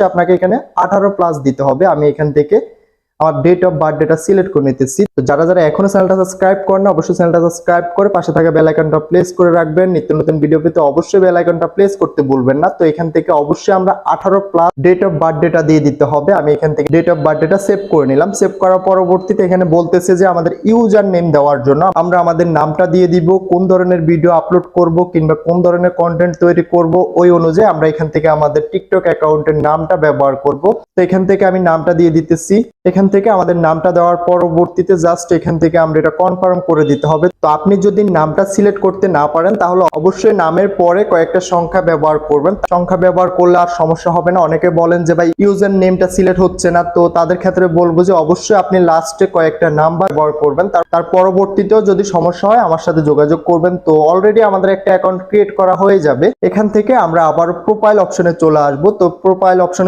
আপনাকে এখানে 18+ দিতে হবে। আমি এখান থেকে আমার ডেট অফ বার্থডেটা সিলেক্ট করে নিতেছি। তো যারা যারা এখনো চ্যানেলটা সাবস্ক্রাইব করেন না, অবশ্যই চ্যানেলটা সাবস্ক্রাইব করে পাশে থাকা বেল আইকনটা প্রেস করে রাখবেন। নিত্য নতুন ভিডিও পেতে অবশ্যই বেল আইকনটা প্রেস করতে ভুলবেন না। তো এখান থেকে অবশ্যই আমরা 18+ ডেট অফ বার্থডেটা দিয়ে দিতে হবে। আমি এখান থেকে ডেট অফ বার্থডেটা সেভ করে নিলাম। সেভ করার পরবর্তীতে এখানে বলতেছে যে আমাদের ইউজার নেম দেওয়ার জন্য আমরা আমাদের নামটা দিয়ে দিব, কোন ধরনের ভিডিও আপলোড করব কিংবা কোন ধরনের কন্টেন্ট তৈরি করব ওই অনুযায়ী আমরা এখান থেকে আমাদের টিকটক অ্যাকাউন্টের নামটা ব্যবহার করব। তো এখান থেকে আমি নামটা দিয়ে দিতেছি। এখান থেকে আমাদের নামটা দেওয়ার পরবর্তীতে জাস্ট এখান থেকে আমরা এটা কনফার্ম করে দিতে হবে। তো আপনি যদি নামটা সিলেক্ট করতে না পারেন তাহলে অবশ্যই নামের পরে কয়েকটা সংখ্যা ব্যবহার করবেন। সংখ্যা ব্যবহার করলে আর সমস্যা হবে না। অনেকে বলেন যে ভাই ইউজার নেমটা সিলেক্ট হচ্ছে না, তো তাদের ক্ষেত্রে বলবো যে অবশ্যই আপনি লাস্টে কয়েকটা নাম্বার ব্যবহার করবেন। তার পরবর্তীতেও যদি সমস্যা হয় আমার সাথে যোগাযোগ করবেন। তো অলরেডি আমাদের একটা অ্যাকাউন্ট ক্রিয়েট করা হয়ে যাবে। এখান থেকে আমরা আবার প্রোফাইল অপশনে চলে আসবো। তো প্রোফাইল অপশনে